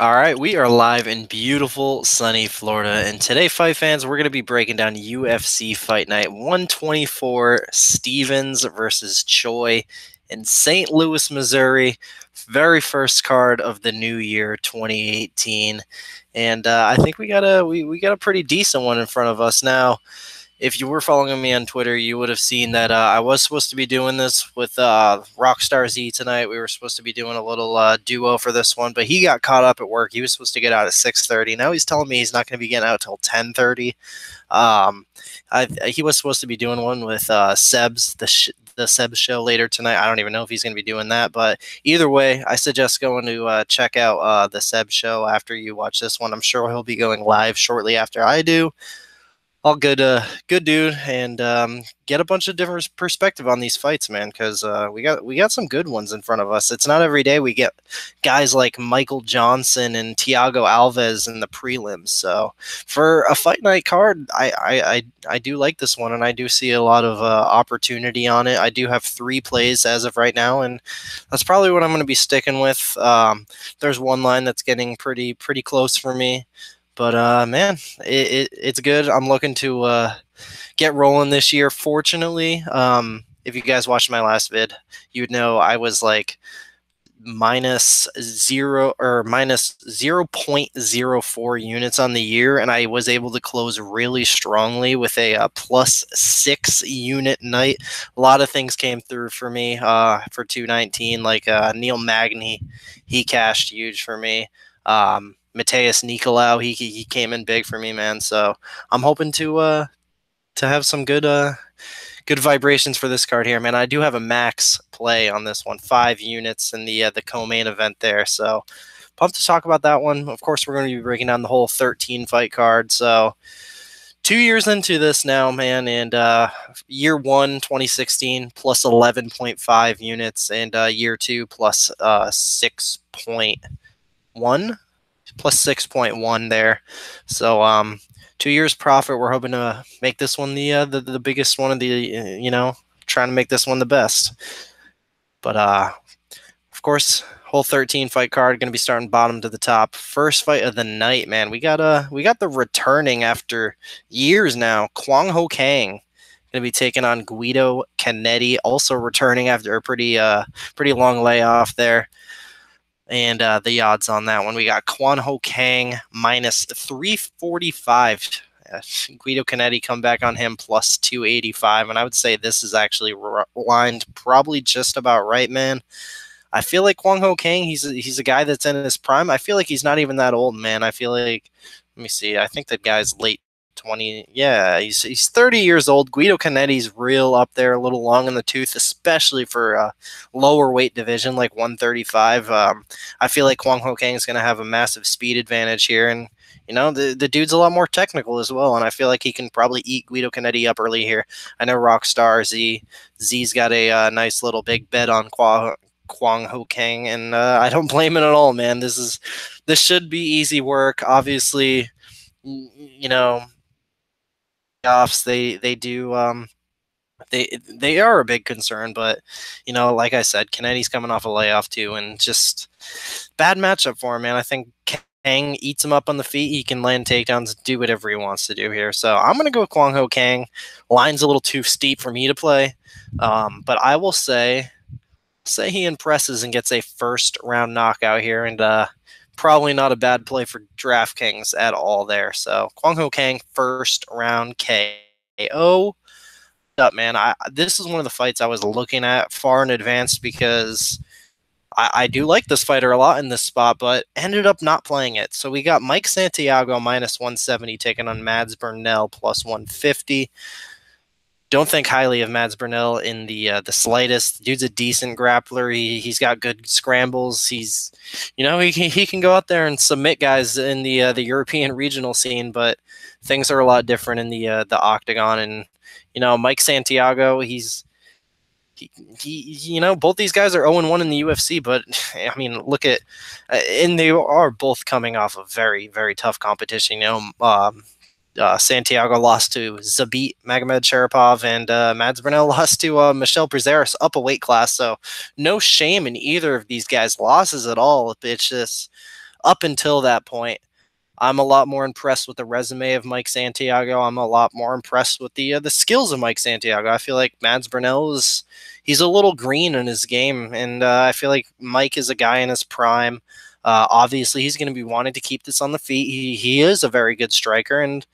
All right, we are live in beautiful, sunny Florida. And today, fight fans, we're going to be breaking down UFC Fight Night 124 Stevens versus Choi in St. Louis, Missouri. Very first card of the new year, 2018. And I think we got a pretty decent one in front of us now. If you were following me on Twitter, you would have seen that I was supposed to be doing this with Rockstar Z tonight. We were supposed to be doing a little duo for this one, but he got caught up at work. He was supposed to get out at 6:30. Now he's telling me he's not going to be getting out till 10:30. Um, he was supposed to be doing one with Seb's the Seb's show later tonight. I don't even know if he's going to be doing that, but either way, I suggest going to check out the Seb show after you watch this one. I'm sure he'll be going live shortly after I do. All good, good dude, and get a bunch of different perspective on these fights, man. Because we got some good ones in front of us. It's not every day we get guys like Michael Johnson and Thiago Alves in the prelims. So for a fight night card, I do like this one, and I do see a lot of opportunity on it. I do have 3 plays as of right now, and that's probably what I'm going to be sticking with. There's one line that's getting pretty close for me. But man, it's good. I'm looking to get rolling this year. Fortunately, if you guys watched my last vid, you would know I was like minus 0.04 units on the year, and I was able to close really strongly with a plus 6 unit night. A lot of things came through for me for 219, like Neil Magny, he cashed huge for me. Mateus Nicolau, he came in big for me, man. So I'm hoping to have some good vibrations for this card here, man. I do have a max play on this one, 5 units in the co-main event there. So pumped to talk about that one. Of course, we're going to be breaking down the whole 13 fight card. So 2 years into this now, man, and year 1, 2016, plus 11.5 units, and year 2 plus 6.1. Plus 6.1 there. So 2 years profit. We're hoping to make this one the biggest one of the trying to make this one the best. But of course, whole 13 fight card going to be starting bottom to the top. First fight of the night, man. We got the returning after years now, Kwang Ho Kang going to be taking on Guido Canetti, also returning after a pretty long layoff there. And the odds on that one, we got Kwang Ho Kang minus 345. Guido Canetti come back on him plus 285. And I would say this is actually lined probably just about right, man. I feel like Kwang Ho Kang, he's a guy that's in his prime. I feel like he's not even that old, man. I feel like, let me see, I think that guy's late 20. Yeah, he's 30 years old. Guido Canetti's real up there, a little long in the tooth, especially for a lower weight division like 135. I feel like Kwang Ho Kang is going to have a massive speed advantage here, and the dude's a lot more technical as well, and I feel like he can probably eat Guido Canetti up early here. I know Rockstar Z's got a nice little big bet on Kwang Ho Kang, and I don't blame it at all, man. This should be easy work. Obviously, offs they do they are a big concern, but like I said, Canetti's coming off a layoff too, and just bad matchup for him, man. I think Kang eats him up on the feet. He can land takedowns, do whatever he wants to do here. So I'm gonna go with Kwang Ho Kang. Line's a little too steep for me to play, but I will say he impresses and gets a first round knockout here, and probably not a bad play for DraftKings at all there. So Kwang Ho Kang first round KO. Up, man. This is one of the fights I was looking at far in advance because I do like this fighter a lot in this spot, but ended up not playing it. So we got Mike Santiago minus 170 taking on Mads Bernal plus 150. Don't think highly of Mads Bernal in the slightest. Dude's a decent grappler. He's got good scrambles. He's he can go out there and submit guys in the European regional scene, but things are a lot different in the octagon. And Mike Santiago, both these guys are 0-1 in the UFC, but I mean, look at and they are both coming off of very, very tough competition. Santiago lost to Zabit Magomedsharipov, and Mads Bernal lost to Michel Prazeres up a weight class. So no shame in either of these guys' losses at all. It's just up until that point, I'm a lot more impressed with the resume of Mike Santiago. I'm a lot more impressed with the skills of Mike Santiago. I feel like Mads Bernal he's a little green in his game, and I feel like Mike is a guy in his prime. Obviously, he's going to be wanting to keep this on the feet. He is a very good striker, and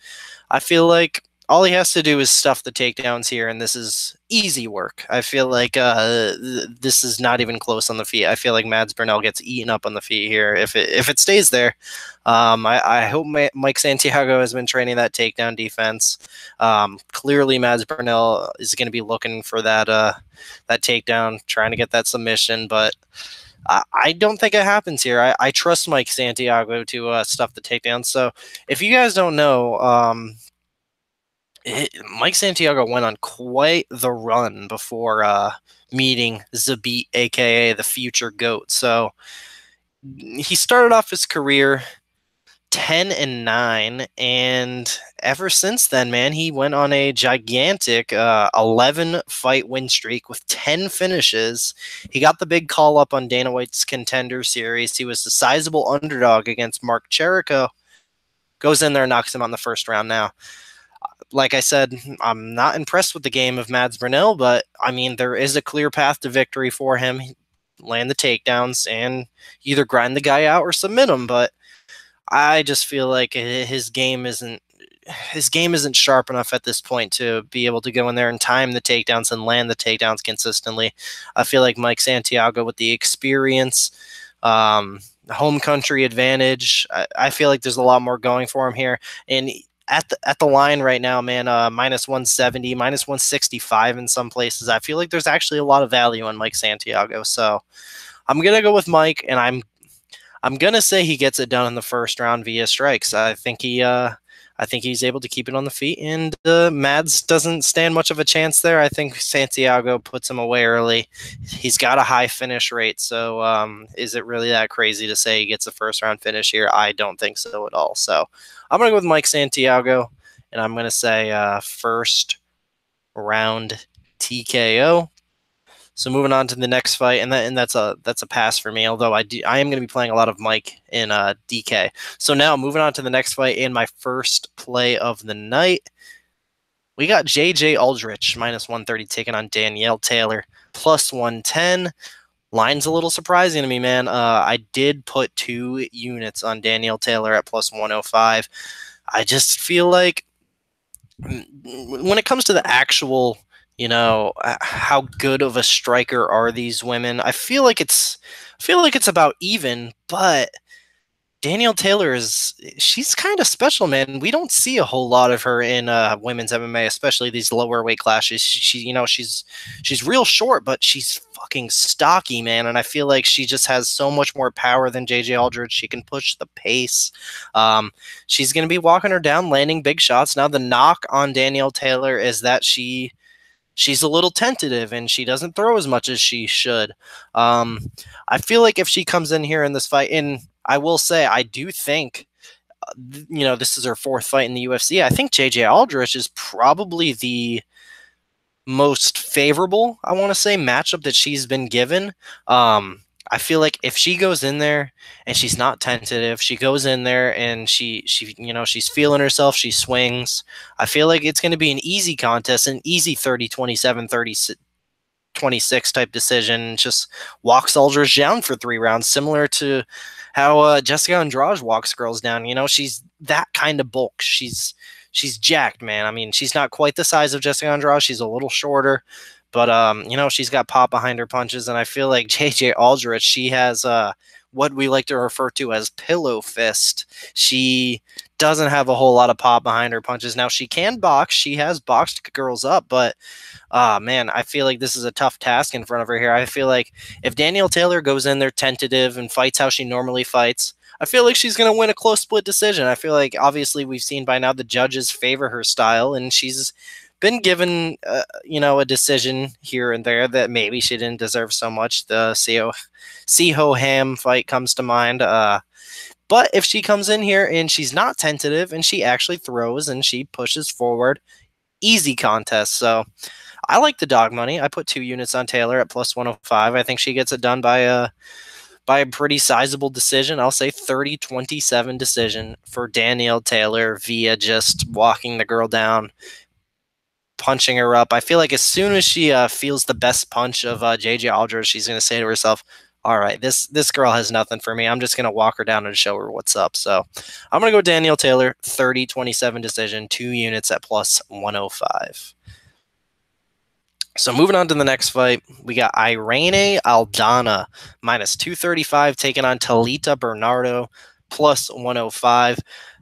I feel like all he has to do is stuff the takedowns here, and this is easy work. I feel like this is not even close on the feet. I feel like Mads Bernal gets eaten up on the feet here if it stays there. I hope Mike Santiago has been training that takedown defense. Clearly, Mads Bernal is going to be looking for that takedown, trying to get that submission, but I don't think it happens here. I trust Mike Santiago to stuff the takedown. So if you guys don't know, Mike Santiago went on quite the run before meeting Zabit, aka the future GOAT. So he started off his career 10-9, and ever since then, man, he went on a gigantic 11 fight win streak with 10 finishes. He got the big call up on Dana White's Contender Series. He was the sizable underdog against Mark Cherico. Goes in there, knocks him out in the first round. Now, like I said, I'm not impressed with the game of Mads Bernal, but I mean, there is a clear path to victory for him. Land the takedowns and either grind the guy out or submit him. But I just feel like his game isn't sharp enough at this point to be able to go in there and time the takedowns and land the takedowns consistently. I feel like Mike Santiago, with the experience, home country advantage, I feel like there's a lot more going for him here. And at the line right now, man, minus 170, minus 165 in some places. I feel like there's actually a lot of value in Mike Santiago. So I'm gonna go with Mike, and I'm gonna say he gets it done in the first round via strikes. I think he's able to keep it on the feet, and Mads doesn't stand much of a chance there. I think Santiago puts him away early. He's got a high finish rate, so is it really that crazy to say he gets a first round finish here? I don't think so at all. So I'm going to go with Mike Santiago, and I'm going to say first round TKO. So moving on to the next fight, and that's a pass for me. Although I am going to be playing a lot of Mike in DK. So now moving on to the next fight in my first play of the night, we got JJ Aldrich minus 130 taking on Danielle Taylor plus 110. Line's a little surprising to me, man. I did put 2 units on Danielle Taylor at plus 105. I just feel like when it comes to the actual, how good of a striker are these women, I feel like it's about even, but Danielle Taylor she's kind of special, man. We don't see a whole lot of her in women's MMA, especially these lower weight classes. She's real short, but she's fucking stocky, man. And I feel like she just has so much more power than JJ Aldrich. She can push the pace. She's gonna be walking her down, landing big shots. Now the knock on Danielle Taylor is that she's a little tentative and she doesn't throw as much as she should. I feel like if she comes in here in this fight, and I will say, I do think, this is her 4th fight in the UFC. I think JJ Aldrich is probably the most favorable, I want to say, matchup that she's been given. I feel like if she goes in there and she's not tentative, she goes in there and she's feeling herself, she swings. I feel like it's going to be an easy contest, an easy 30-27, 30-26 type decision. Just walks Aldrich down for 3 rounds, similar to how Jessica Andrade walks girls down. She's that kind of bulk. She's jacked, man. I mean, she's not quite the size of Jessica Andrade. She's a little shorter, but she's got pop behind her punches, and I feel like JJ Aldrich, she has what we like to refer to as pillow fist. She doesn't have a whole lot of pop behind her punches. Now, she can box. She has boxed girls up, but man, I feel like this is a tough task in front of her here. I feel like if Danielle Taylor goes in there tentative and fights how she normally fights, I feel like she's going to win a close split decision. I feel like obviously we've seen by now the judges favor her style, and she's been given, a decision here and there that maybe she didn't deserve so much. The Seho Ham fight comes to mind. But if she comes in here and she's not tentative and she actually throws and she pushes forward, easy contest. So I like the dog money. I put 2 units on Taylor at plus 105. I think she gets it done by by a pretty sizable decision. I'll say 30-27 decision for Danielle Taylor via just walking the girl down, punching her up. I feel like as soon as she feels the best punch of JJ Aldrich, she's going to say to herself, all right, this girl has nothing for me. I'm just going to walk her down and show her what's up. So I'm going to go Danielle Taylor, 30-27 decision, 2 units at plus 105. So moving on to the next fight, we got Irene Aldana, minus 235, taking on Talita Bernardo, plus 105.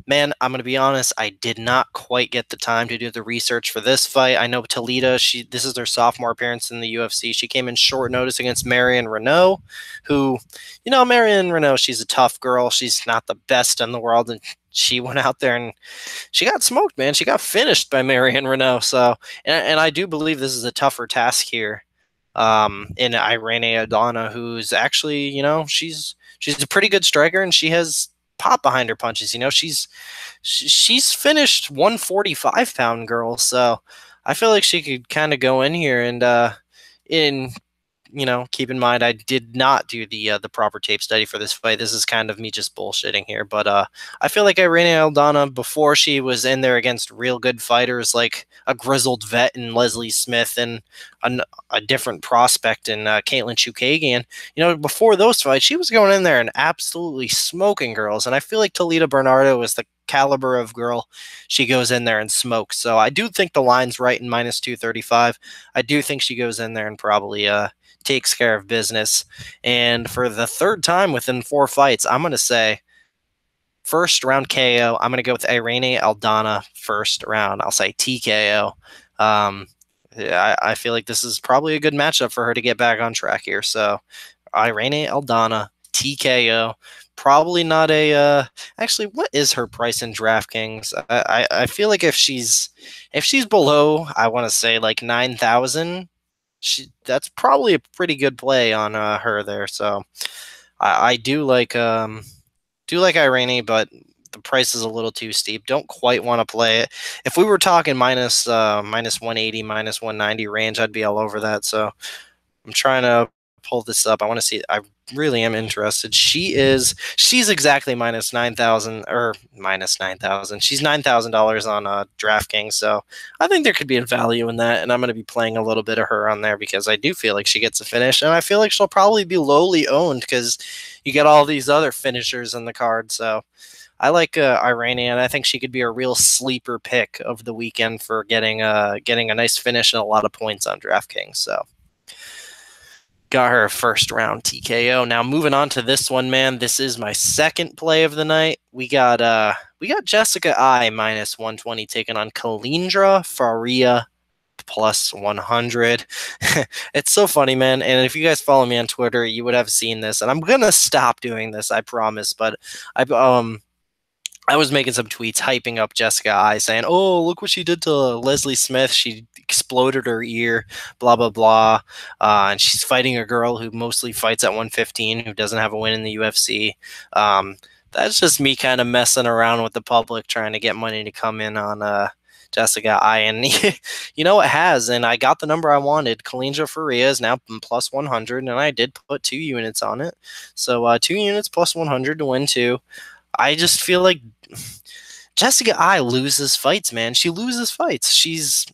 Man, I'm going to be honest, I did not quite get the time to do the research for this fight. I know Talita, this is her sophomore appearance in the UFC. She came in short notice against Marion Renault, who, Marion Renault, she's a tough girl. She's not the best in the world, and she went out there and she got smoked, man. She got finished by Marion Renault. So, and I do believe this is a tougher task here in Irene Aldana, who's actually, she's a pretty good striker, and she has pop behind her punches. She's finished 145-pound girl. So I feel like she could kind of go in here and keep in mind I did not do the proper tape study for this fight. This is kind of me just bullshitting here, but I feel like Irene Aldana, before she was in there against real good fighters like a grizzled vet in Leslie Smith and a different prospect in Caitlin Chukagian, before those fights, she was going in there and absolutely smoking girls. And I feel like Talita Bernardo is the caliber of girl she goes in there and smokes. So I do think the line's right in minus 235. I do think she goes in there and probably takes care of business. And for the third time within 4 fights, I'm going to say first round KO. I'm going to go with Irene Aldana first round. I'll say TKO. I feel like this is probably a good matchup for her to get back on track here. So Irene Aldana, TKO. Probably not a actually, what is her price in DraftKings? I feel like if she's below, I want to say like 9,000, that's probably a pretty good play on her there. So I do like Irene, but the price is a little too steep. Don't quite want to play it. If we were talking minus 180, minus 190 range, I'd be all over that. So I'm trying to pull this up. I want to see. I really am interested. She's exactly minus 9,000 or minus 9,000. She's $9,000 on DraftKings. So I think there could be a value in that, and I'm going to be playing a little bit of her on there because I do feel like she gets a finish, and I feel like she'll probably be lowly owned because you get all these other finishers in the card. So I like Irene, and I think she could be a real sleeper pick of the weekend for getting a nice finish and a lot of points on DraftKings. So got her a first round TKO. Now moving on to this one, man. This is my second play of the night. We got Jessica I minus 120 taking on Kalindra Faria plus 100. It's so funny, man. And if you guys follow me on Twitter, you would have seen this. And I'm gonna stop doing this, I promise. But I was making some tweets hyping up Jessica I, saying, oh, look what she did to Leslie Smith. She exploded her ear, blah, blah, blah. And she's fighting a girl who mostly fights at 115, who doesn't have a win in the UFC. That's just me kind of messing around with the public, trying to get money to come in on Jessica I. And it has. And I got the number I wanted. Kalindra Faria is now plus 100, and I did put 2 units on it. So 2 units plus 100 to win 2. I just feel like Jessica I loses fights, man. She loses fights. She's,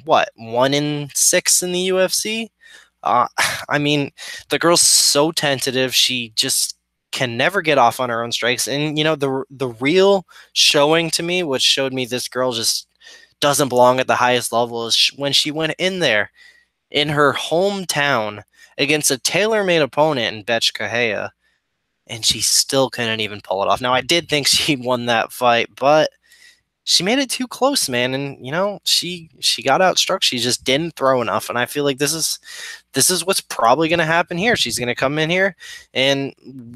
1-6 in the UFC? I mean, the girl's so tentative. She just can never get off on her own strikes. And, the real showing to me, which showed me this girl just doesn't belong at the highest level, is when she went in there in her hometown against a tailor-made opponent in Betch Kahea, and she still couldn't even pull it off. Now, I did think she won that fight, but she made it too close, man. And, she got outstruck. She just didn't throw enough. And I feel like this is what's probably going to happen here. She's going to come in here, and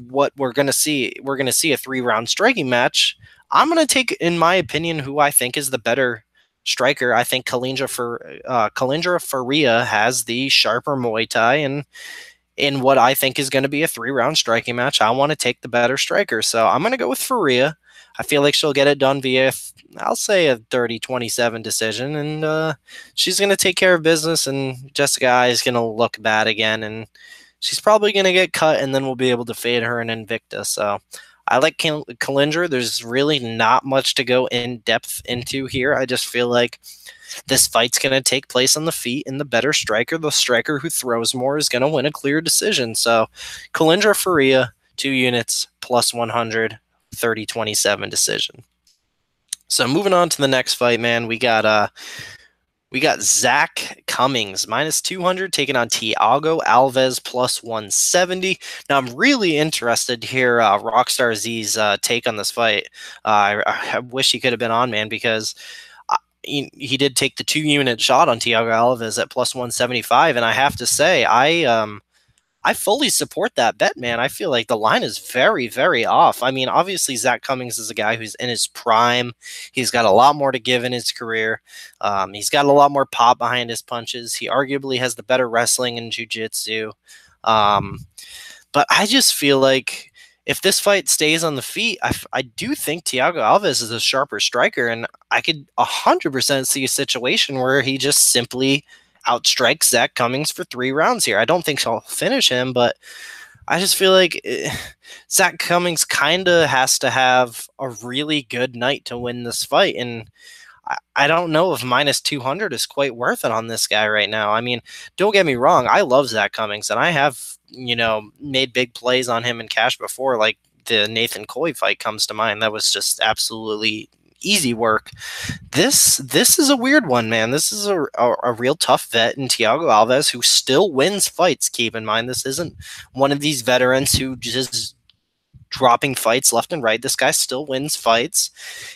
what we're going to see a 3-round striking match. I'm going to take, in my opinion, who I think is the better striker. I think Kalindra Faria has the sharper Muay Thai, and in what I think is going to be a 3-round striking match, I want to take the better striker. So I'm going to go with Faria. I feel like she'll get it done via, I'll say, a 30-27 decision, and she's going to take care of business, and Jessica I is going to look bad again, and she's probably going to get cut, and then we'll be able to fade her in Invicta. So I like Kalindra. There's really not much to go in depth into here. I just feel like this fight's going to take place on the feet, and the better striker, the striker who throws more, is going to win a clear decision. So Kalindra Faria, 2 units, plus 100, 30-27 decision. So moving on to the next fight, man, we got Zach Cummings, minus 200, taking on Thiago Alves, plus 170. Now, I'm really interested to hear Rockstar Z's take on this fight. I wish he could have been on, man, because he did take the 2-unit shot on Thiago Alves at plus 175, and I have to say, I fully support that bet, man. I feel like the line is very, very off. I mean, obviously, Zach Cummings is a guy who's in his prime. He's got a lot more to give in his career. He's got a lot more pop behind his punches. He arguably has the better wrestling and jiu-jitsu. But I just feel like if this fight stays on the feet, I do think Thiago Alves is a sharper striker, and I could 100% see a situation where he just simply outstrikes Zach Cummings for 3 rounds here. I don't think he'll finish him, but I just feel like Zach Cummings kind of has to have a really good night to win this fight, and I don't know if minus 200 is quite worth it on this guy right now. I mean, don't get me wrong. I love Zach Cummings, and I have, made big plays on him in cash before, like the Nathan Coy fight comes to mind. That was just absolutely easy work. This is a weird one, man. This is a real tough vet in Thiago Alves, who still wins fights. Keep in mind, this isn't one of these veterans who just dropping fights left and right. This guy still wins fights.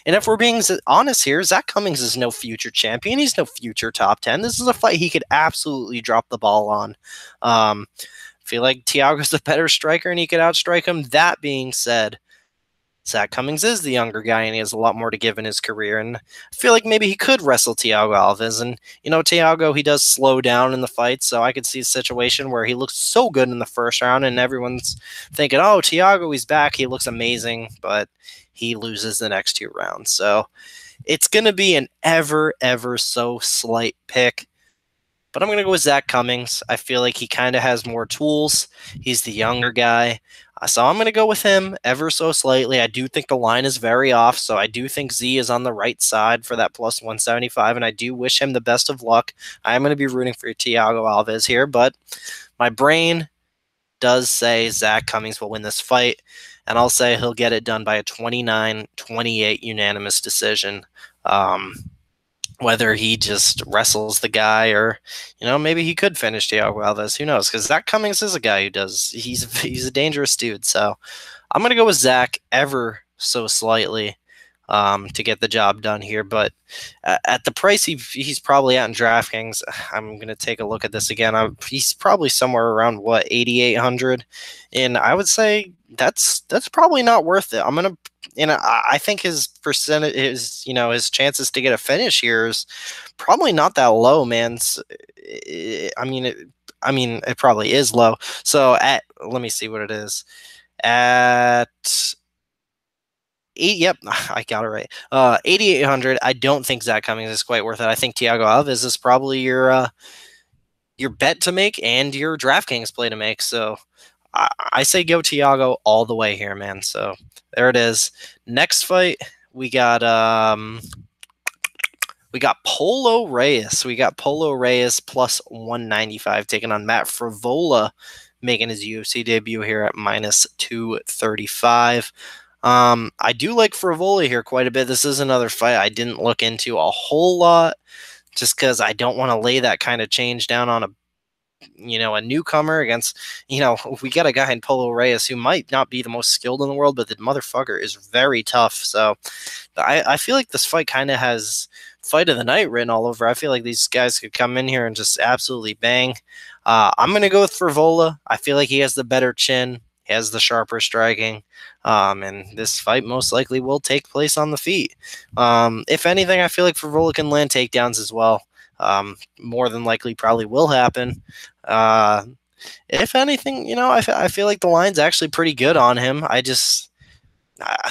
And if we're being honest here, Zach Cummings is no future champion. He's no future top 10. This is a fight he could absolutely drop the ball on. I feel like Thiago's the better striker and he could outstrike him. That being said, Zach Cummings is the younger guy, and he has a lot more to give in his career. And I feel like maybe he could wrestle Thiago Alves. And, Thiago, he does slow down in the fight, so I could see a situation where he looks so good in the first round, and everyone's thinking, oh, Thiago, he's back. He looks amazing, but he loses the next 2 rounds. So it's going to be an ever so slight pick. But I'm going to go with Zach Cummings. I feel like he kind of has more tools. He's the younger guy. So I'm going to go with him ever so slightly. I do think the line is very off, so I do think Z is on the right side for that plus 175, and I do wish him the best of luck. I am going to be rooting for Thiago Alves here, but my brain does say Zach Cummings will win this fight, and I'll say he'll get it done by a 29-28 unanimous decision. Whether he just wrestles the guy or, maybe he could finish Thiago Alves. Who knows? Because Zach Cummings is a guy who does. He's a dangerous dude. So I'm going to go with Zach ever so slightly to get the job done here. But at the price he's probably at in DraftKings, I'm going to take a look at this again. He's probably somewhere around, 8,800. And I would say that's probably not worth it. I'm going to I think his percentage, his chances to get a finish here is probably not that low, man. It probably is low. So let me see what it is. At 8, yep, I got it right. 8,800. I don't think Zach Cummings is quite worth it. I think Thiago Alves is probably your bet to make and your DraftKings play to make. So I say go Thiago all the way here, man. So there it is. Next fight, we got Polo Reyes. We got Polo Reyes plus 195 taking on Matt Frivola, making his UFC debut here at minus 235. I do like Forwill here quite a bit. This is another fight I didn't look into a whole lot just because I don't want to lay that kind of change down on a newcomer against, we got a guy in Polo Reyes who might not be the most skilled in the world, but the motherfucker is very tough. So I feel like this fight kind of has fight of the night written all over. I feel like these guys could come in here and just absolutely bang. I'm going to go with Frivola. I feel like he has the better chin. He has the sharper striking. And this fight most likely will take place on the feet. If anything, I feel like Frivola can land takedowns as well. More than likely probably will happen. If anything, I feel like the line's actually pretty good on him. I just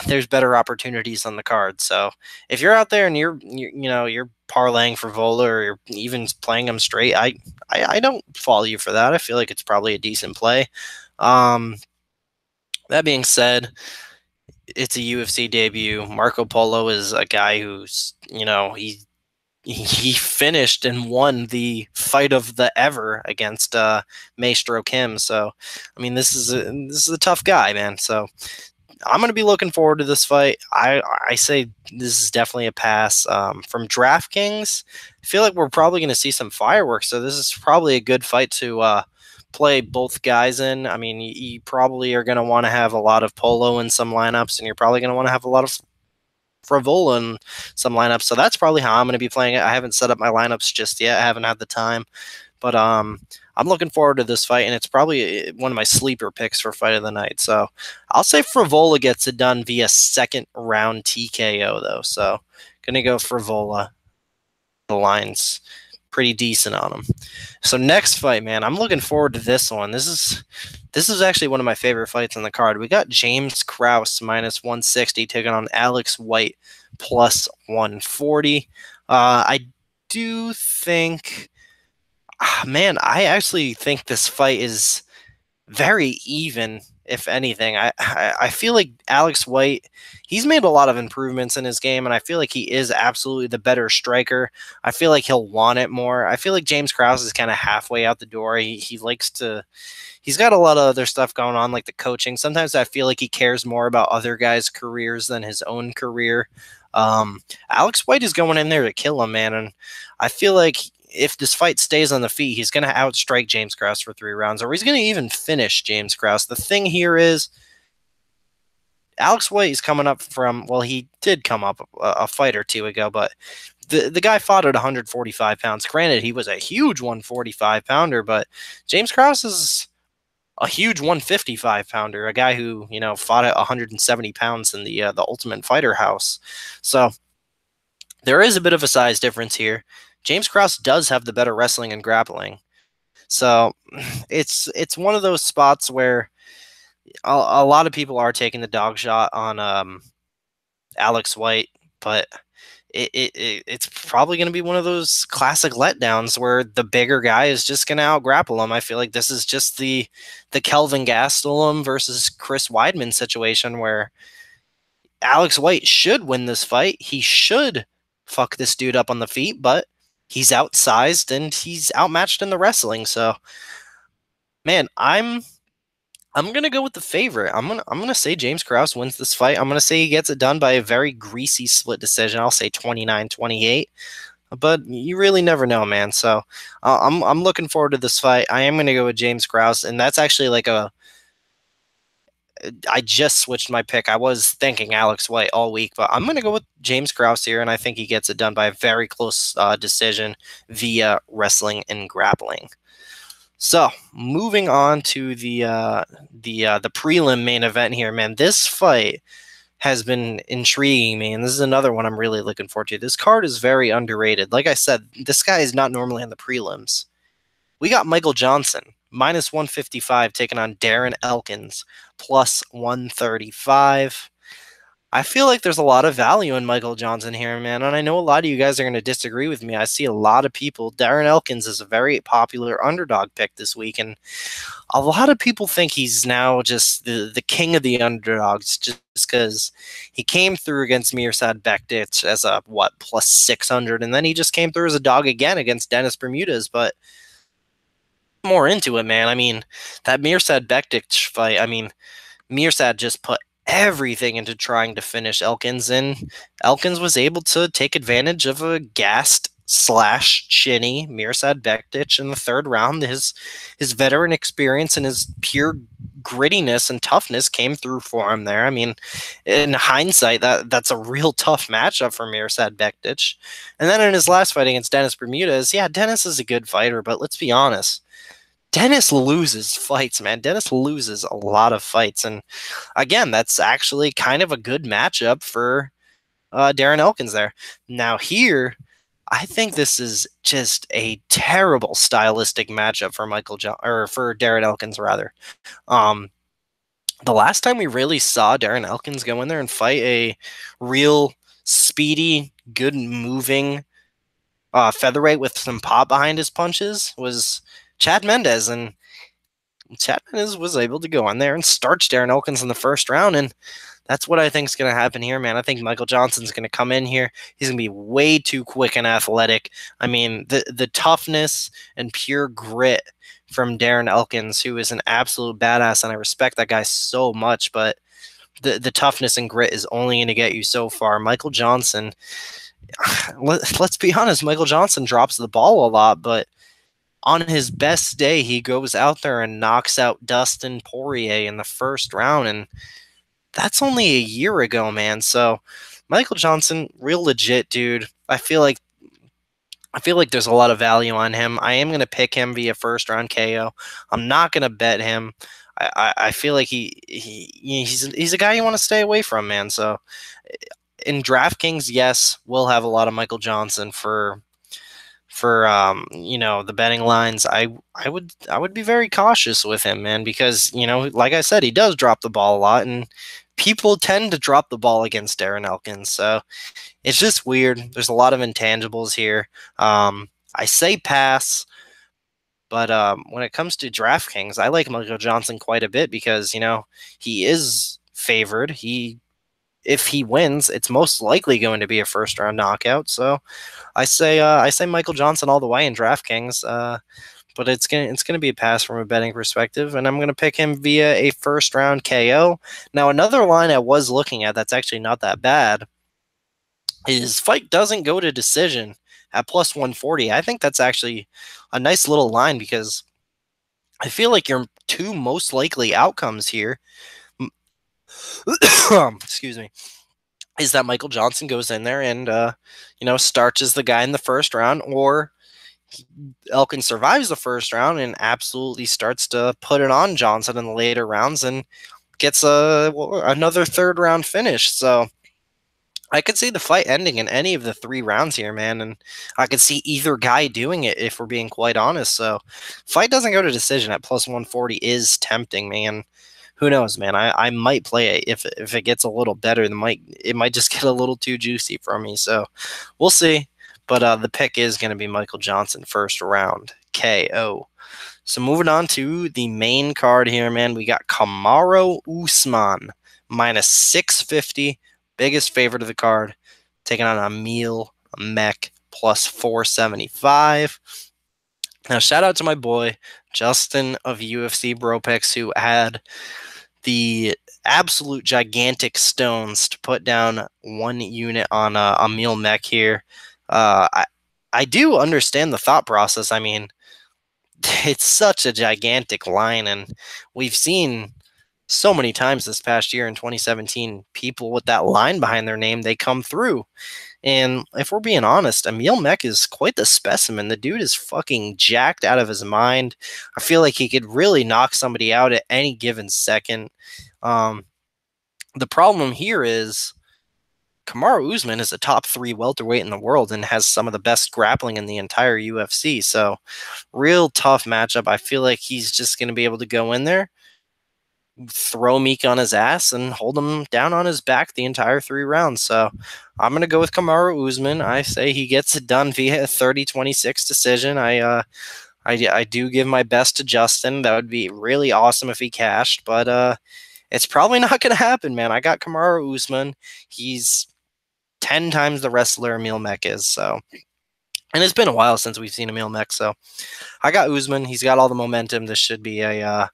there's better opportunities on the card. So if you're out there and you're parlaying for Vola or even playing him straight, I don't follow you for that. I feel like it's probably a decent play. That being said, it's a UFC debut. Marco Polo is a guy who's, he finished and won the fight of the ever against Maestro Kim. So, I mean, this is a tough guy, man. So, I'm going to be looking forward to this fight. I say this is definitely a pass. From DraftKings, I feel like we're probably going to see some fireworks. So, this is probably a good fight to play both guys in. I mean, you probably are going to want to have a lot of Polo in some lineups, and you're probably going to want to have a lot of Forwill in some lineups. So that's probably how I'm going to be playing it. I haven't set up my lineups just yet. I haven't had the time. But I'm looking forward to this fight, and it's probably one of my sleeper picks for fight of the night. So I'll say Frivola gets it done via second round TKO, though. So going to go Frivola. The line's pretty decent on him. So next fight, man, I'm looking forward to this one. This is actually one of my favorite fights on the card. We got James Krause minus 160 taking on Alex White plus 140. I do think, man, I actually think this fight is very even, if anything. I feel like Alex White, he's made a lot of improvements in his game, and I feel like he is absolutely the better striker. I feel like he'll want it more. I feel like James Krause is kind of halfway out the door. He likes to, he's got a lot of other stuff going on, like the coaching. Sometimes I feel like he cares more about other guys' careers than his own career. Alex White is going in there to kill him, man, and I feel like if this fight stays on the feet, he's going to outstrike James Krause for 3 rounds, or he's going to even finish James Krause. The thing here is, Alex White is coming up from, well, he did come up a fight or two ago, but the guy fought at 145 pounds. Granted, he was a huge 145 pounder, but James Krause is a huge 155 pounder, a guy who, fought at 170 pounds in the Ultimate Fighter house. So there is a bit of a size difference here. James Krause does have the better wrestling and grappling. So it's one of those spots where a lot of people are taking the dog shot on Alex White, but it's probably going to be one of those classic letdowns where the bigger guy is just going to out-grapple him. I feel like this is just the Kelvin Gastelum versus Chris Weidman situation where Alex White should win this fight. He should fuck this dude up on the feet, but he's outsized and he's outmatched in the wrestling. So, man, I'm gonna go with the favorite. I'm gonna say James Krause wins this fight. I'm gonna say he gets it done by a very greasy split decision. I'll say 29-28. But you really never know, man. So I'm looking forward to this fight. I am gonna go with James Krause, and that's actually like I just switched my pick. I was thinking Alex White all week, but I'm going to go with James Krause here, and I think he gets it done by a very close decision via wrestling and grappling. So, moving on to the prelim main event here, man. This fight has been intriguing me, and this is another one I'm really looking forward to. This card is very underrated. Like I said, this guy is not normally on the prelims. We got Michael Johnson, minus 155, taking on Darren Elkins, plus 135. I feel like there's a lot of value in Michael Johnson here, man, and I know a lot of you guys are going to disagree with me. I see a lot of people. Darren Elkins is a very popular underdog pick this week, and a lot of people think he's now just the king of the underdogs just because he came through against Mirsad Bektic as a, plus 600, and then he just came through as a dog again against Dennis Bermudez, but more into it, man. I mean, that Mirsad Bektic fight, I mean, Mirsad just put everything into trying to finish Elkins, and Elkins was able to take advantage of a gassed / chinny Mirsad Bektic in the 3rd round. His veteran experience and his pure grittiness and toughness came through for him there. I mean, in hindsight, that's a real tough matchup for Mirsad Bektic. And then in his last fight against Dennis Bermudez, yeah, Dennis is a good fighter, but let's be honest, Dennis loses fights, man. Dennis loses a lot of fights. And again, that's actually kind of a good matchup for Darren Elkins there. Now here, I think this is just a terrible stylistic matchup for for Darren Elkins, rather. The last time we really saw Darren Elkins go in there and fight a real speedy, good moving featherweight with some pop behind his punches was Chad Mendes, and Chad Mendes was able to go in there and starch Darren Elkins in the first round, and that's what I think is going to happen here, man. I think Michael Johnson's going to come in here. He's going to be way too quick and athletic. I mean, the toughness and pure grit from Darren Elkins, who is an absolute badass, and I respect that guy so much, but the toughness and grit is only going to get you so far. Michael Johnson, let's be honest, Michael Johnson drops the ball a lot, but on his best day, he goes out there and knocks out Dustin Poirier in the first round, and that's only a year ago, man. So Michael Johnson, real legit, dude. I feel like there's a lot of value on him. I am gonna pick him via first round KO. I'm not gonna bet him. I feel like he's a guy you want to stay away from, man. So in DraftKings, yes, we'll have a lot of Michael Johnson for the betting lines. I would be very cautious with him, man, because like I said, he does drop the ball a lot, and people tend to drop the ball against Darren Elkins. So it's just weird. There's a lot of intangibles here. I say pass, but when it comes to DraftKings, I like Michael Johnson quite a bit because he is favored. If he wins, it's most likely going to be a first round knockout. So I say Michael Johnson all the way in DraftKings. But it's gonna be a pass from a betting perspective, and I'm gonna pick him via a first round KO. Now, another line I was looking at that's actually not that bad is fight doesn't go to decision at plus 140. I think that's actually a nice little line because I feel like your two most likely outcomes here, excuse me, is that Michael Johnson goes in there and starches the guy in the first round, or Elkins survives the first round and absolutely starts to put it on Johnson in the later rounds and gets another third round finish. So I could see the fight ending in any of the 3 rounds here, man, and I could see either guy doing it if we're being quite honest. So fight doesn't go to decision at plus 140 is tempting, man. Who knows, man? I might play it if it gets a little better. It might just get a little too juicy for me. So we'll see. But the pick is going to be Michael Johnson first round KO. So moving on to the main card here, man, we got Kamaru Usman minus 650, biggest favorite of the card, taking on Emil Meek plus 475. Now, shout out to my boy Justin of UFC Bro Picks, who had the absolute gigantic stones to put down 1 unit on Emil Meek here. I do understand the thought process. I mean, it's such a gigantic line, and we've seen so many times this past year in 2017, people with that line behind their name, they come through. And if we're being honest, Emil Meek is quite the specimen. The dude is fucking jacked out of his mind. I feel like he could really knock somebody out at any given second. The problem here is Kamaru Usman is a top 3 welterweight in the world and has some of the best grappling in the entire UFC. So real tough matchup. I feel like he's just going to be able to go in there, throw Meek on his ass, and hold him down on his back the entire 3 rounds. So I'm going to go with Kamaru Usman. I say he gets it done via a 30-26 decision. I do give my best to Justin. That would be really awesome if he cashed, but it's probably not going to happen, man. I got Kamaru Usman. He's 10 times the wrestler Emil Meek is. So, and it's been a while since we've seen Emil Meek. So I got Usman. He's got all the momentum. This should be a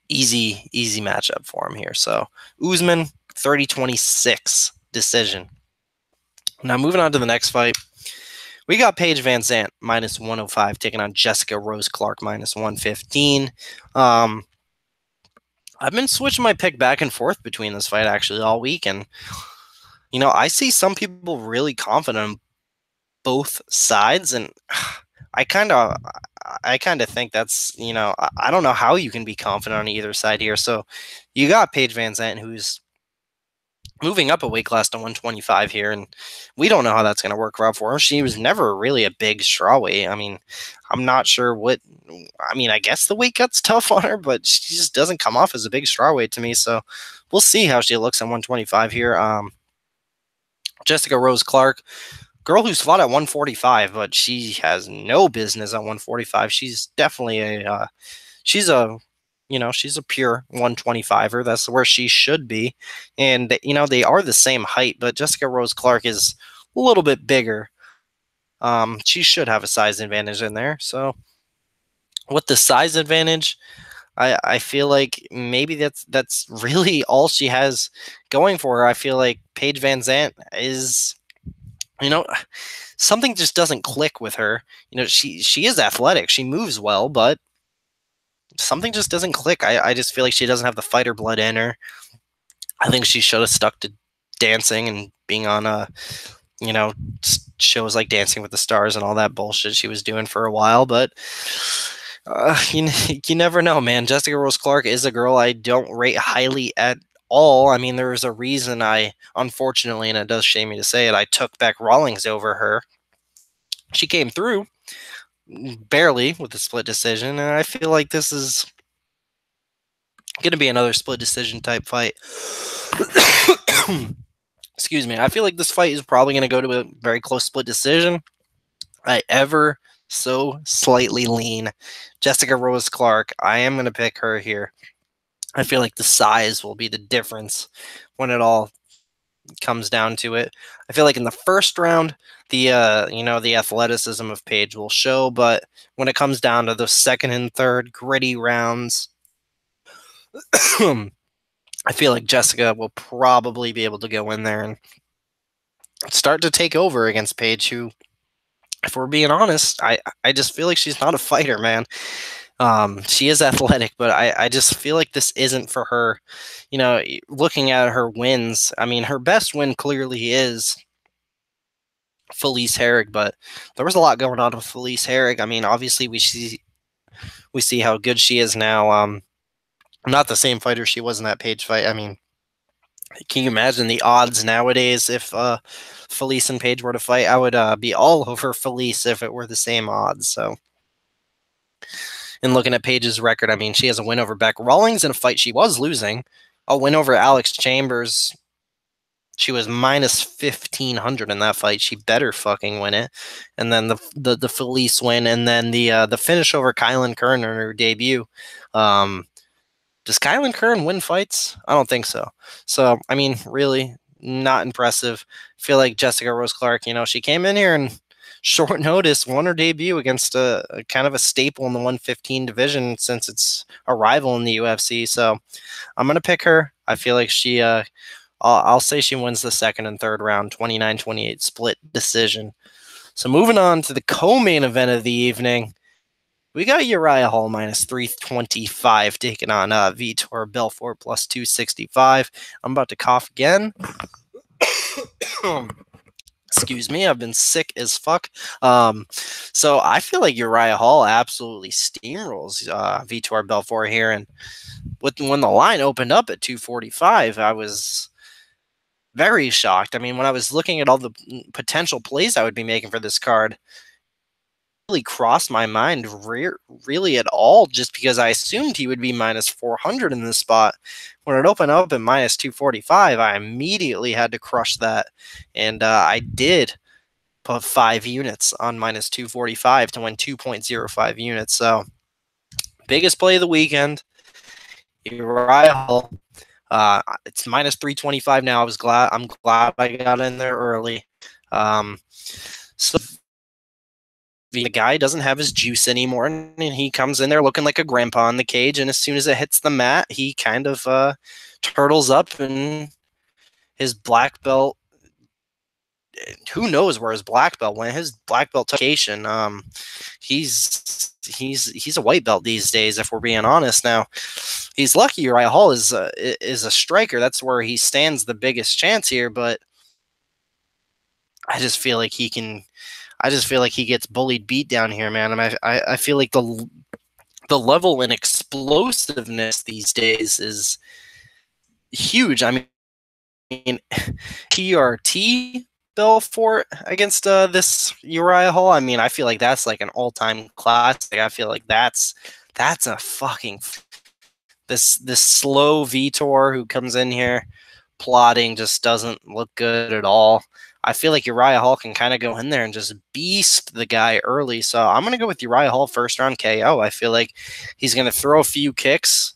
easy matchup for him here. So Usman, 30-26 decision. Now moving on to the next fight. We got Paige Vanzant minus 105 taking on Jessica Rose Clark minus 115. I've been switching my pick back and forth between this fight actually all week, and I see some people really confident on both sides, and I kind of think that's, I don't know how you can be confident on either side here. So you got Paige Vanzant, who's moving up a weight class to 125 here, and we don't know how that's going to work out for her. She was never really a big strawweight. I mean, I'm not sure I guess the weight cut's tough on her, but she just doesn't come off as a big strawweight to me. So we'll see how she looks at 125 here. Jessica Rose Clark, girl who's fought at 145, but she has no business at 145. She's definitely she's a she's a pure 125er. That's where she should be. And they are the same height, but Jessica Rose Clark is a little bit bigger. She should have a size advantage in there. So with the size advantage, I feel like maybe that's really all she has going for her. I feel like Paige Vanzant is, something just doesn't click with her. She is athletic, she moves well, but something just doesn't click. I just feel like she doesn't have the fighter blood in her. I think she should have stuck to dancing and being on shows like Dancing with the Stars and all that bullshit she was doing for a while. But you never know, man. Jessica Rose Clark is a girl I don't rate highly at all. I mean, there's a reason unfortunately, and it does shame me to say it, I took back Rawlings over her. She came through barely with a split decision, and I feel like this is going to be another split decision type fight. Excuse me. I feel like this fight is probably going to go to a very close split decision. I ever so slightly lean Jessica Rose Clark. I am going to pick her here. I feel like the size will be the difference when it all comes down to it. I feel like in the first round, the athleticism of Paige will show, but when it comes down to the second and third gritty rounds, I feel like Jessica will probably be able to go in there and start to take over against Paige, who, if we're being honest, I just feel like she's not a fighter, man. She is athletic, but I just feel like this isn't for her. Looking at her wins, I mean, her best win clearly is Felice Herrig, but there was a lot going on with Felice Herrig. I mean, obviously we see how good she is now. Not the same fighter she was in that Paige fight. I mean, can you imagine the odds nowadays if Felice and Paige were to fight? I would be all over Felice if it were the same odds. So, and looking at Paige's record, I mean, she has a win over Beck Rawlings in a fight she was losing, a win over Alex Chambers. She was minus 1,500 in that fight. She better fucking win it. And then the Felice win, and then the finish over Kylan Kern in her debut. Does Kylan Kern win fights? I don't think so. So, I mean, really not impressive. I feel like Jessica Rose Clark, she came in here and short notice won her debut against a kind of a staple in the 115 division since it's a rival in the UFC. So I'm going to pick her. I feel like I'll say she wins the second and third round, 29-28 split decision. So moving on to the co-main event of the evening, we got Uriah Hall minus 325 taking on Vitor Belfort plus 265. I'm about to cough again. Excuse me, I've been sick as fuck. So I feel like Uriah Hall absolutely steamrolls Vitor Belfort here. And when the line opened up at 245, I was very shocked. I mean, when I was looking at all the potential plays I would be making for this card, really crossed my mind really at all, just because I assumed he would be minus 400 in this spot. When it opened up at minus 245, I immediately had to crush that, and I did put 5 units on minus 245 to win 2.05 units. So biggest play of the weekend, Uriah Hall. It's minus 325 now. I'm glad I got in there early. So the guy doesn't have his juice anymore, and he comes in there looking like a grandpa in the cage, and as soon as it hits the mat, he kind of turtles up, and his black belt, who knows where his black belt went. His black belt location, he's a white belt these days, if we're being honest. Now, he's lucky Uriah Hall is a striker. That's where he stands the biggest chance here, but I just feel like he gets bullied beat down here, man. I feel like the level and explosiveness these days is huge. I mean, TRT Belfort against this Uriah Hall. I mean, I feel like that's like an all-time classic. I feel like that's a fucking this slow Vitor who comes in here plotting just doesn't look good at all. I feel like Uriah Hall can kind of go in there and just beast the guy early. So I'm going to go with Uriah Hall first round KO. I feel like he's going to throw a few kicks.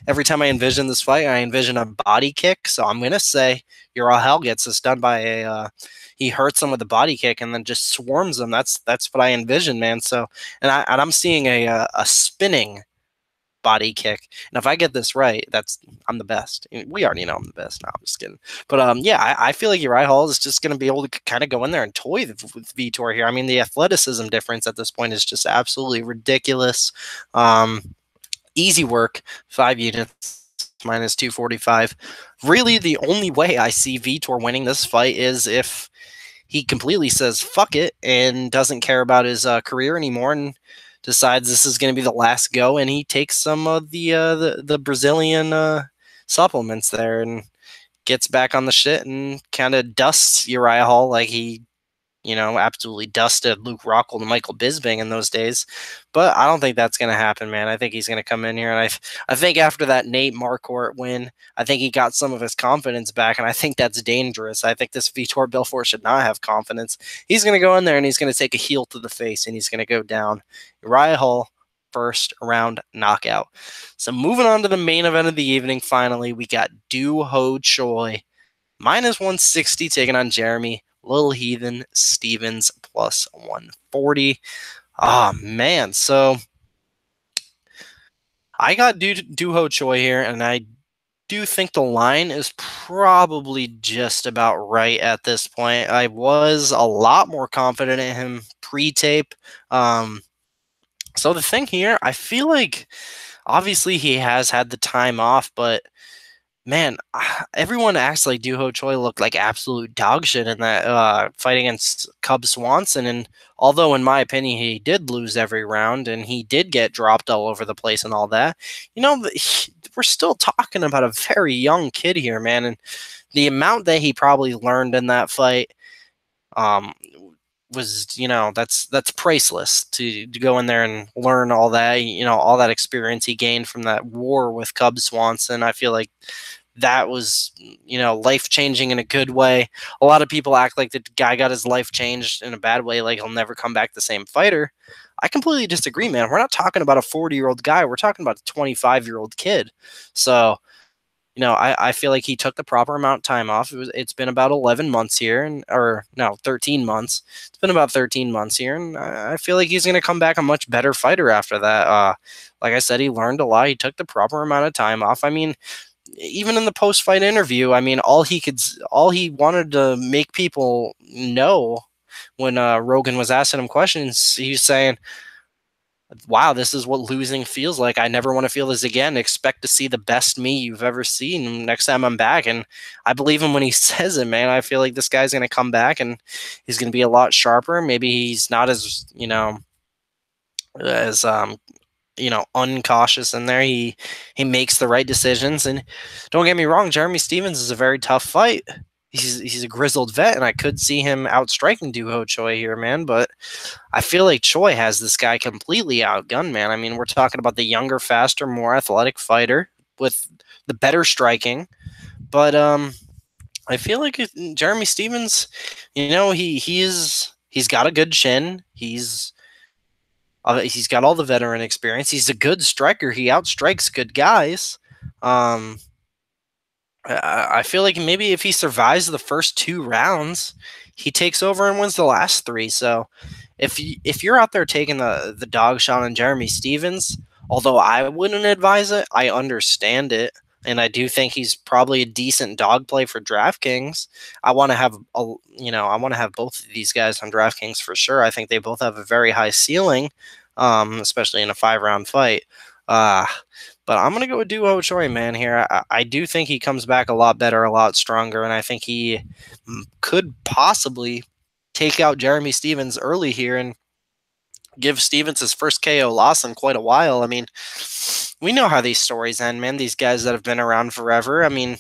Every time I envision this fight, I envision a body kick. So I'm going to say Uriah Hall gets this done by he hurts him with a body kick and then just swarms him. That's what I envision, man. So, and I'm seeing a spinning body kick. And if I get this right, I'm the best. We already know I'm the best. No, I'm just kidding. But yeah, I feel like Uriah Hall is just going to be able to kind of go in there and toy with Vitor here. I mean, the athleticism difference at this point is just absolutely ridiculous. Easy work, 5 units, minus 245. Really, the only way I see Vitor winning this fight is if he completely says fuck it and doesn't care about his career anymore and decides this is going to be the last go, and he takes some of the Brazilian supplements there and gets back on the shit and kind of dusts Uriah Hall like he absolutely dusted Luke Rockhold and Michael Bisping in those days. But I don't think that's going to happen, man. I think he's going to come in here, and I think after that Nate Marquardt win, I think he got some of his confidence back, and I think that's dangerous. I think this Vitor Belfort should not have confidence. He's going to go in there, and he's going to take a heel to the face, and he's going to go down. Uriah Hall, first round knockout. So moving on to the main event of the evening, finally, we got Doo Ho Choi, minus 160, taking on Jeremy Little Heathen Stevens, plus 140. Oh, man. So I got Doo Ho Choi here, and I do think the line is probably just about right at this point. I was a lot more confident in him pre-tape. So the thing here, I feel like obviously he has had the time off, but man, everyone acts like Doo Ho Choi looked like absolute dog shit in that fight against Cub Swanson. And although, in my opinion, he did lose every round and he did get dropped all over the place and all that, we're still talking about a very young kid here, man. And the amount that he probably learned in that fight was, that's priceless to go in there and learn all that, all that experience he gained from that war with Cub Swanson. I feel like that was, life-changing in a good way. A lot of people act like the guy got his life changed in a bad way, like he'll never come back the same fighter. I completely disagree, man. We're not talking about a 40-year-old guy. We're talking about a 25-year-old kid. So, I feel like he took the proper amount of time off. It's been about 11 months here, 13 months. It's been about 13 months here, and I feel like he's going to come back a much better fighter after that. Like I said, he learned a lot. He took the proper amount of time off. I mean, even in the post-fight interview, I mean, all he wanted to make people know when Rogan was asking him questions, he was saying, wow, this is what losing feels like. I never want to feel this again. Expect to see the best me you've ever seen next time I'm back. And I believe him when he says it, man. I feel like this guy's going to come back and he's going to be a lot sharper. Maybe he's not as, as uncautious in there. He makes the right decisions. And don't get me wrong, Jeremy Stevens is a very tough fight. He's a grizzled vet, and I could see him outstriking Doo Ho Choi here, man. But I feel like Choi has this guy completely outgunned, man. I mean, we're talking about the younger, faster, more athletic fighter with the better striking. But I feel like Jeremy Stevens, he's got a good chin. He's got all the veteran experience. He's a good striker. He outstrikes good guys. I feel like maybe if he survives the first 2 rounds, he takes over and wins the last 3. So if you're out there taking the dog shot on Jeremy Stevens, although I wouldn't advise it, I understand it. And I do think he's probably a decent dog play for DraftKings. I want to have both of these guys on DraftKings for sure. I think they both have a very high ceiling, especially in a 5-round fight. But I'm going to go with Doo Ho Choi, man, here. I do think he comes back a lot better, a lot stronger, and I think he could possibly take out Jeremy Stevens early here and give Stevens his first KO loss in quite a while. I mean, we know how these stories end, man. These guys that have been around forever. I mean,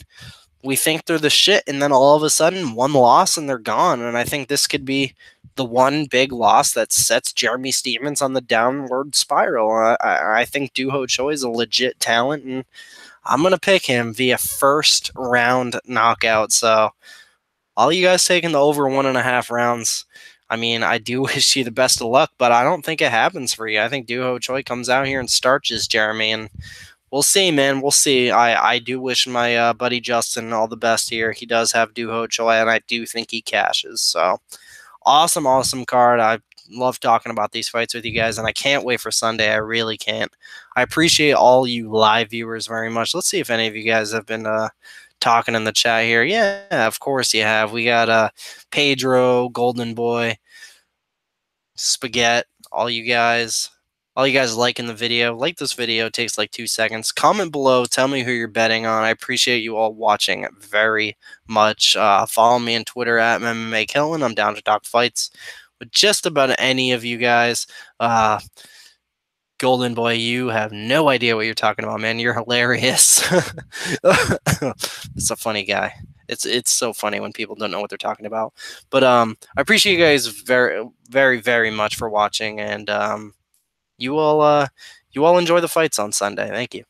we think they're the shit, and then all of a sudden, 1 loss and they're gone. And I think this could be the one big loss that sets Jeremy Stevens on the downward spiral. I think Doo Ho Choi is a legit talent, and I'm going to pick him via first round knockout. So All you guys taking the over 1.5 rounds. I mean, I do wish you the best of luck, but I don't think it happens for you. I think Duho Choi comes out here and starches Jeremy, and we'll see, man. We'll see. I do wish my buddy Justin all the best here. He does have Duho Choi, and I do think he cashes. So awesome card. I love talking about these fights with you guys, and I can't wait for Sunday. I really can't. I appreciate all you live viewers very much. Let's see if any of you guys have been talking in the chat here. Yeah, of course you have. We got Pedro, Golden Boy, Spaghetti, all you guys. All you guys liking the video. Like this video. It takes like 2 seconds. Comment below. Tell me who you're betting on. I appreciate you all watching very much. Follow me on Twitter at MMAKelton. I'm down to talk fights with just about any of you guys. Golden Boy, you have no idea what you're talking about, man. You're hilarious. It's a funny guy. It's so funny when people don't know what they're talking about. But I appreciate you guys very much for watching, and you all enjoy the fights on Sunday. Thank you.